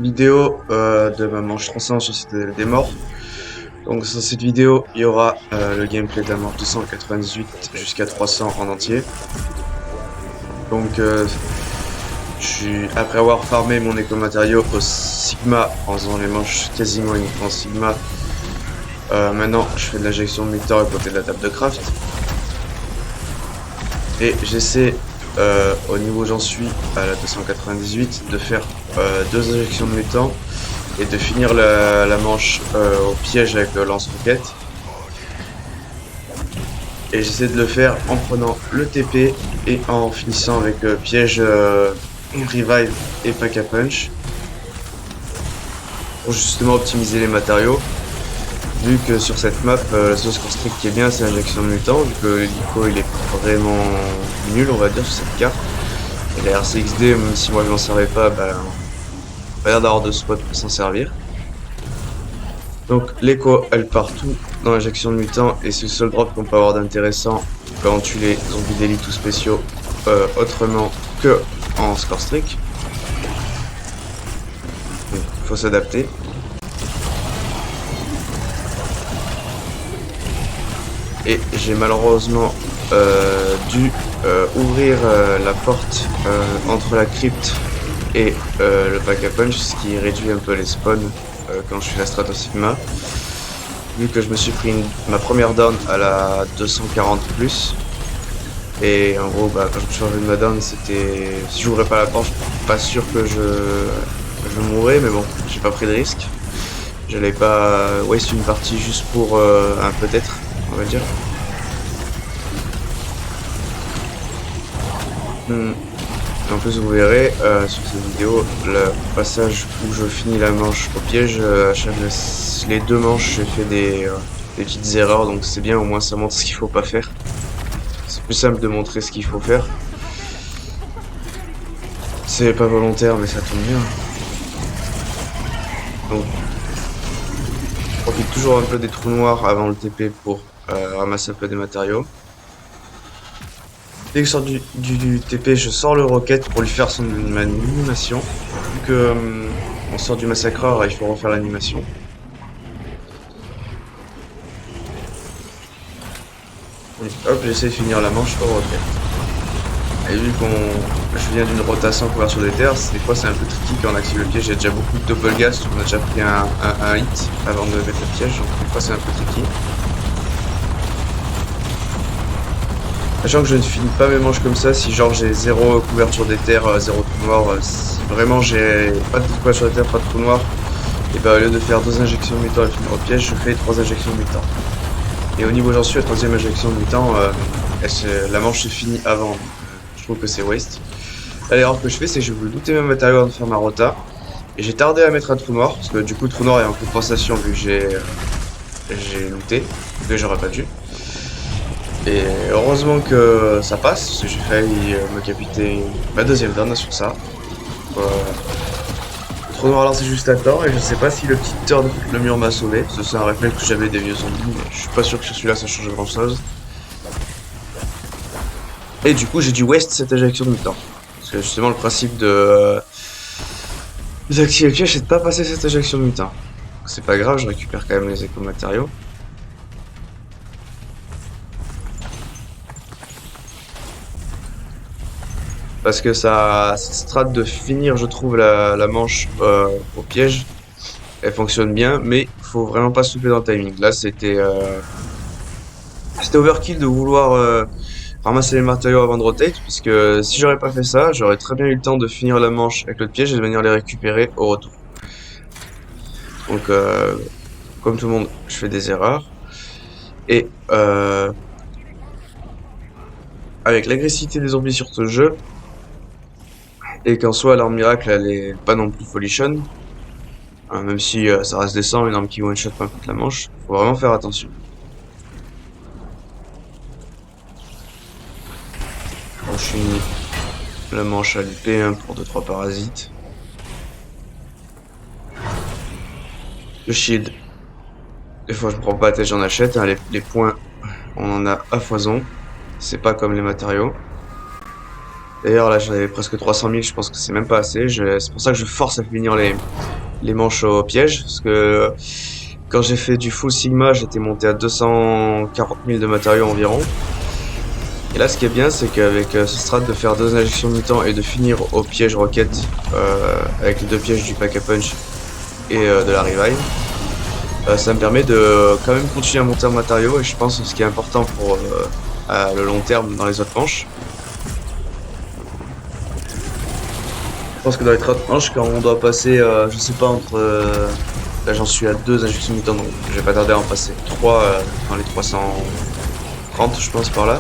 vidéo de ma manche 300 sur Citadel des Morts. Donc sur cette vidéo, il y aura le gameplay de la manche 298 jusqu'à 300 en entier. Donc après avoir farmé mon éco-matériau au Sigma en faisant les manches quasiment uniquement Sigma, maintenant je fais de l'injection de météore à côté de la table de craft. Et j'essaie, au niveau où j'en suis, à la 298, de faire 2 injections de méthane et de finir la manche au piège avec le lance-roquette. Et j'essaie de le faire en prenant le TP et en finissant avec piège, revive et pack a punch. Pour justement optimiser les matériaux. Vu que sur cette map, la seule score strict qui est bien, c'est l'injection de mutant, vu que l'hélico il est vraiment nul, on va dire, sur cette carte. Et la RCXD, même si moi je m'en servais pas, bah, pas l'air d'avoir de spot pour s'en servir. Donc l'écho, elle part tout dans l'injection de mutant, et c'est le seul drop qu'on peut avoir d'intéressant quand on tue les zombies d'élite ou spéciaux autrement que en score strict. Donc il faut s'adapter. Et j'ai malheureusement dû ouvrir la porte entre la crypte et le pack a punch, ce qui réduit un peu les spawns quand je fais la Strato Sigma. Vu que je me suis pris ma première down à la 240 plus. Et en gros, bah, quand je me suis changé de ma down, c'était... Si j'ouvrais pas la porte, je suis pas sûr que je mourrais, mais bon, j'ai pas pris de risque. J'allais pas waste une partie juste pour un peut-être, on va dire. En plus, vous verrez sur cette vidéo le passage où je finis la manche au piège. Les 2 manches, j'ai fait des petites erreurs, donc c'est bien, au moins ça montre ce qu'il faut pas faire. C'est plus simple de montrer ce qu'il faut faire. C'est pas volontaire, mais ça tombe bien. Donc, je profite toujours un peu des trous noirs avant le TP pour ramasser un peu des matériaux. Dès que je sors du TP, je sors le rocket pour lui faire son animation. Vu que on sort du massacreur, il faut refaire l'animation. Hop, j'essaie de finir la manche au rocket. Et vu je viens d'une rotation en couverture des terres, des fois c'est un peu tricky quand on active le piège. J'ai déjà beaucoup de double gas, on a déjà pris un hit avant de mettre le piège, donc des fois c'est un peu tricky. Sachant que je ne finis pas mes manches comme ça, si genre j'ai 0 couverture des terres, 0 trou noir, si vraiment j'ai pas de couverture des terres, pas de trou noir, et bah au lieu de faire 2 injections de mutant et finir au piège, je fais 3 injections de mutant. Et au niveau où j'en suis, la 3e injection de mutant, la manche se finit avant. Je trouve que c'est waste. Là, l'erreur que je fais, c'est que je voulais looter mes matériaux avant de faire ma rota. Et j'ai tardé à mettre un trou noir, parce que du coup, le trou noir est en compensation vu que j'ai looté, que j'aurais pas dû. Et heureusement que ça passe, parce que j'ai failli me capiter ma 2e down sur ça. Le trou noir lancé juste à temps, et je sais pas si le petit turn le mur m'a sauvé. C'est un réflexe que j'avais des vieux zombies, mais je suis pas sûr que sur celui-là ça change grand chose. Et du coup, j'ai dû waste cette injection de mutant. Parce que justement, le principe de désactiver le piège, c'est de pas passer cette injection de mutant. C'est pas grave, je récupère quand même les éco-matériaux. Parce que ça, cette strat de finir, je trouve, la manche au piège, elle fonctionne bien, mais faut vraiment pas se louper dans le timing. Là, c'était overkill de vouloir ramasser les matériaux avant de rotate, puisque si j'aurais pas fait ça, j'aurais très bien eu le temps de finir la manche avec le piège et de venir les récupérer au retour. Donc, comme tout le monde, je fais des erreurs. Et avec l'agressivité des zombies sur ce jeu, et qu'en soi l'arme miracle elle est pas non plus folichonne, même si ça reste décent, une arme qui one shot pas contre la manche, faut vraiment faire attention. Bon, je finis la manche à l'UP1 pour 2-3 parasites. Le shield, des fois je me prends pas la tête, j'en achète, hein, les points on en a à foison, c'est pas comme les matériaux. D'ailleurs, là, j'avais presque 300 000, je pense que c'est même pas assez. C'est pour ça que je force à finir les manches au piège. Parce que quand j'ai fait du full Sigma, j'étais monté à 240 000 de matériaux environ. Et là, ce qui est bien, c'est qu'avec ce strat de faire 2 injections de mutant et de finir au piège rocket avec les 2 pièges du pack-a-punch et de la revive, ça me permet de quand même continuer à monter en matériaux. Et je pense que ce qui est important pour le long terme dans les autres manches. Je pense que dans les 30 manches, quand on doit passer, je sais pas, entre... là, j'en suis à 2 injections de mutant, donc je vais pas tarder à en passer 3 dans les 330, je pense, par là.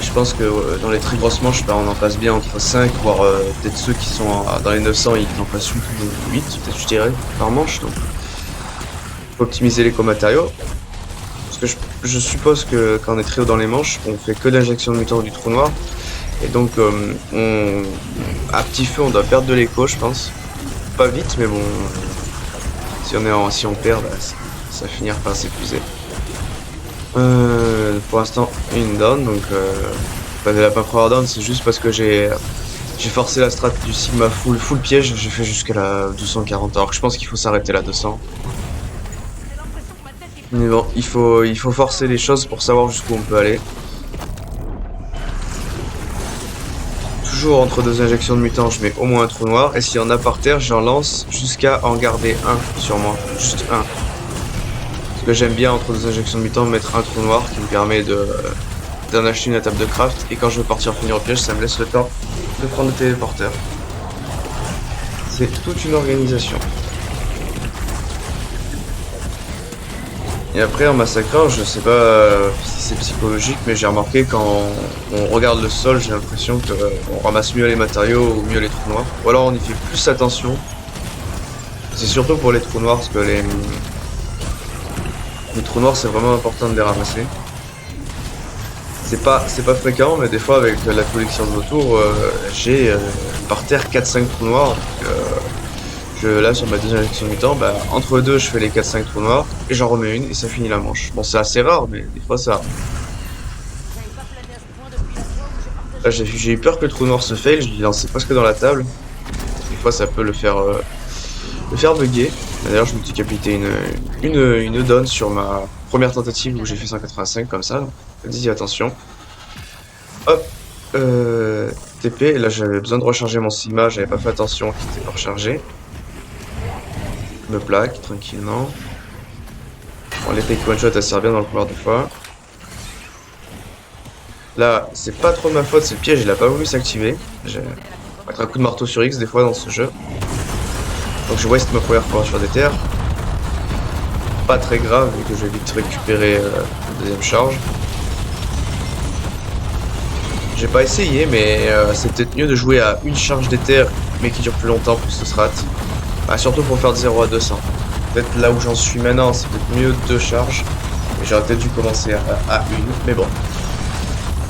Je pense que dans les très grosses manches, bah, on en passe bien entre 5, voire peut-être ceux qui sont dans les 900, ils en passent 8 ou 8, peut-être, je dirais, par manche. Donc, faut optimiser les co-matériaux. Parce que je suppose que quand on est très haut dans les manches, on fait que d'injection de mutant du trou noir. Et donc, à petit feu, on doit perdre de l'écho, je pense. Pas vite, mais bon, si on perd, bah, ça va finir par s'épuiser. Pour l'instant, une down, donc la pas première down, c'est juste parce que j'ai forcé la strat du Sigma full piège, j'ai fait jusqu'à la 240, alors que je pense qu'il faut s'arrêter là 200. Mais bon, il faut forcer les choses pour savoir jusqu'où on peut aller. Toujours entre 2 injections de mutant, je mets au moins un trou noir, et s'il y en a par terre, j'en lance jusqu'à en garder un sur moi, juste un. Parce que j'aime bien entre 2 injections de mutant mettre un trou noir qui me permet d'en acheter une à table de craft, et quand je veux partir finir au piège, ça me laisse le temps de prendre le téléporteur. C'est toute une organisation. Et après en massacrant, je sais pas si c'est psychologique, mais j'ai remarqué quand on regarde le sol, j'ai l'impression qu'on ramasse mieux les matériaux ou mieux les trous noirs. Ou alors on y fait plus attention. C'est surtout pour les trous noirs, parce que les trous noirs c'est vraiment important de les ramasser. C'est pas fréquent, mais des fois avec la collection de vautours, j'ai par terre 4-5 trous noirs. Donc, là sur ma 2 injections de mutant, bah, entre deux je fais les 4-5 trous noirs et j'en remets une et ça finit la manche. Bon, c'est assez rare, mais des fois ça. Là j'ai eu peur que le trou noir se fail, je l'ai lancé presque dans la table. Des fois ça peut le faire bugger. D'ailleurs je me suis décapité une down sur ma première tentative où j'ai fait 185 comme ça. Donc dis attention. Hop, TP, là j'avais besoin de recharger mon Sigma, j'avais pas fait attention qu'il était pas rechargé. Je me plaque tranquillement. Bon, l'épée qui one-shot elle sert bien dans le couloir des fois. Là, c'est pas trop ma faute, c'est le piège, il a pas voulu s'activer. J'ai mettre un coup de marteau sur X des fois dans ce jeu. Donc je waste ma première fois sur des terres. Pas très grave vu que je vais vite récupérer la deuxième charge. J'ai pas essayé, mais c'est peut-être mieux de jouer à une charge d'éther, mais qui dure plus longtemps pour ce strat. Bah, surtout pour faire de 0 à 200. Peut-être là où j'en suis maintenant, c'est peut-être mieux 2 charges. Et j'aurais peut-être dû commencer à une, mais bon.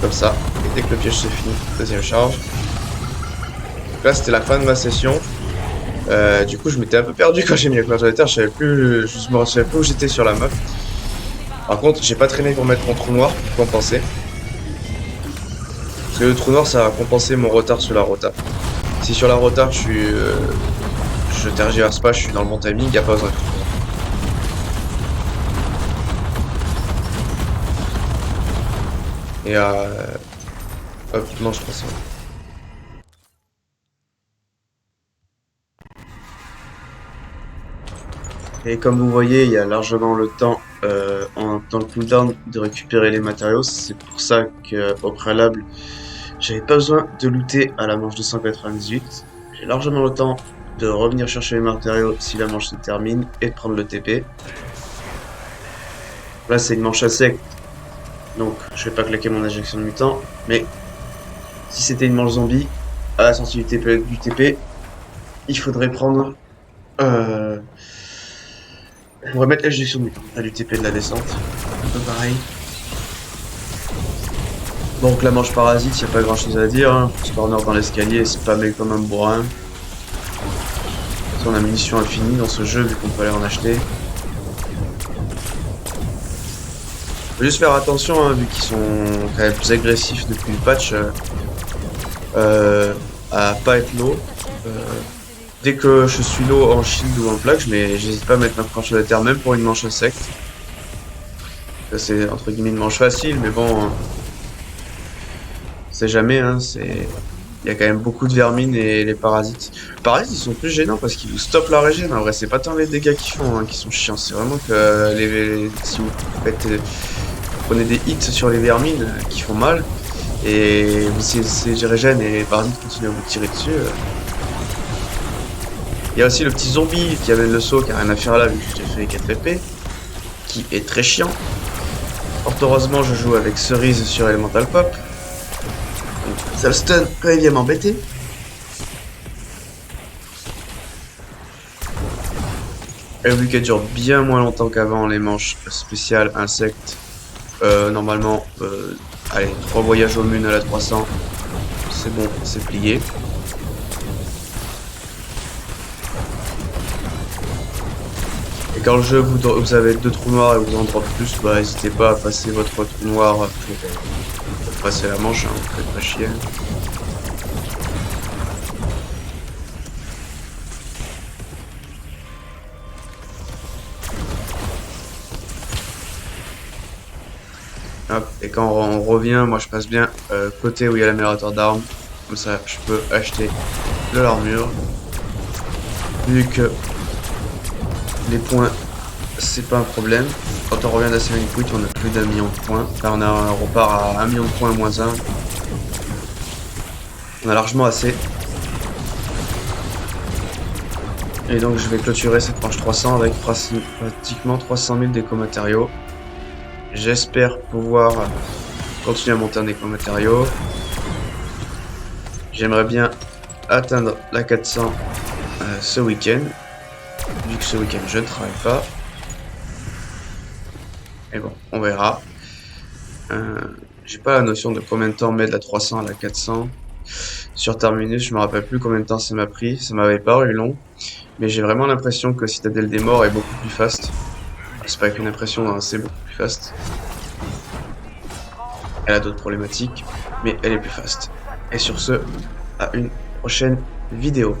Comme ça. Et dès que le piège se finit, deuxième charge. Donc là, c'était la fin de ma session. Du coup, je m'étais un peu perdu quand j'ai mis la couverture d'éther. Je me savais plus où j'étais sur la map. Par contre, j'ai pas traîné pour mettre mon trou noir pour compenser. Parce que le trou noir, ça va compenser mon retard sur la rota. Si sur la rota, je tergiverse pas, je suis dans le bon timing, il n'y a pas besoin de trou noir. Et hop, non, je pense. Et comme vous voyez, il y a largement le temps dans le cooldown de récupérer les matériaux. C'est pour ça qu'au préalable, j'avais pas besoin de looter à la manche 298. J'ai largement le temps de revenir chercher les matériaux si la manche se termine et de prendre le TP. Là, c'est une manche à sec, donc je vais pas claquer mon injection de mutant. Mais si c'était une manche zombie, à la sortie du TP, il faudrait prendre. On va mettre l'injection de mutant, pas du TP de la descente. Un peu pareil. Donc la manche parasite, il n'y a pas grand chose à dire. Hein. Corner dans l'escalier, spammé comme un bourrin. On a munitions infinies dans ce jeu vu qu'on peut aller en acheter. Faut juste faire attention hein, vu qu'ils sont quand même plus agressifs depuis le patch. à pas être low. Euh, Dès que je suis low en shield ou en plaque, j'hésite pas à mettre ma planche de terre, même pour une manche insecte. Ça, c'est entre guillemets une manche facile, mais bon, c'est jamais, hein, il y a quand même beaucoup de vermines et les parasites. Les parasites, ils sont plus gênants parce qu'ils vous stoppent la régène. En vrai, c'est pas tant les dégâts qu'ils font, hein, qui sont chiants. C'est vraiment que si vous prenez des hits sur les vermines qui font mal, et ces régènes et les parasites continuent à vous tirer dessus. Il y a aussi le petit zombie qui amène le saut, qui a rien à faire là, vu que j'ai fait 4 épées, qui est très chiant. Fort heureusement, je joue avec Cerise sur Elemental Pop. Donc, ça le stun quand il vient m'embêter. Et vu qu'elle dure bien moins longtemps qu'avant, les manches spéciales insectes, normalement, allez, 3 voyages aux munes à la 300, c'est bon, c'est plié. Et quand le jeu vous avez 2 trous noirs et vous en drop plus, bah n'hésitez pas à passer votre trou noir pour passer la manche, hein, vous faites pas chier. Hop, et quand on revient, moi je passe bien côté où il y a l'améliorateur d'armes, comme ça je peux acheter de l'armure. Vu que les points, c'est pas un problème. Quand on revient d'Assassina's Quit, on a plus d'1 million de points. Là, on repart à 1 million de points moins 1. On a largement assez. Et donc, je vais clôturer cette manche 300 avec pratiquement 300 000 déco-matériaux. J'espère pouvoir continuer à monter en déco-matériaux. J'aimerais bien atteindre la 400 ce week-end. Vu que ce week-end je ne travaille pas. Mais bon, on verra. J'ai pas la notion de combien de temps met de la 300 à la 400. Sur Terminus, je me rappelle plus combien de temps ça m'a pris. Ça m'avait paru long. Mais j'ai vraiment l'impression que Citadel des Morts est beaucoup plus fast. C'est pas qu'une impression, hein, c'est beaucoup plus fast. Elle a d'autres problématiques, mais elle est plus fast. Et sur ce, à une prochaine vidéo.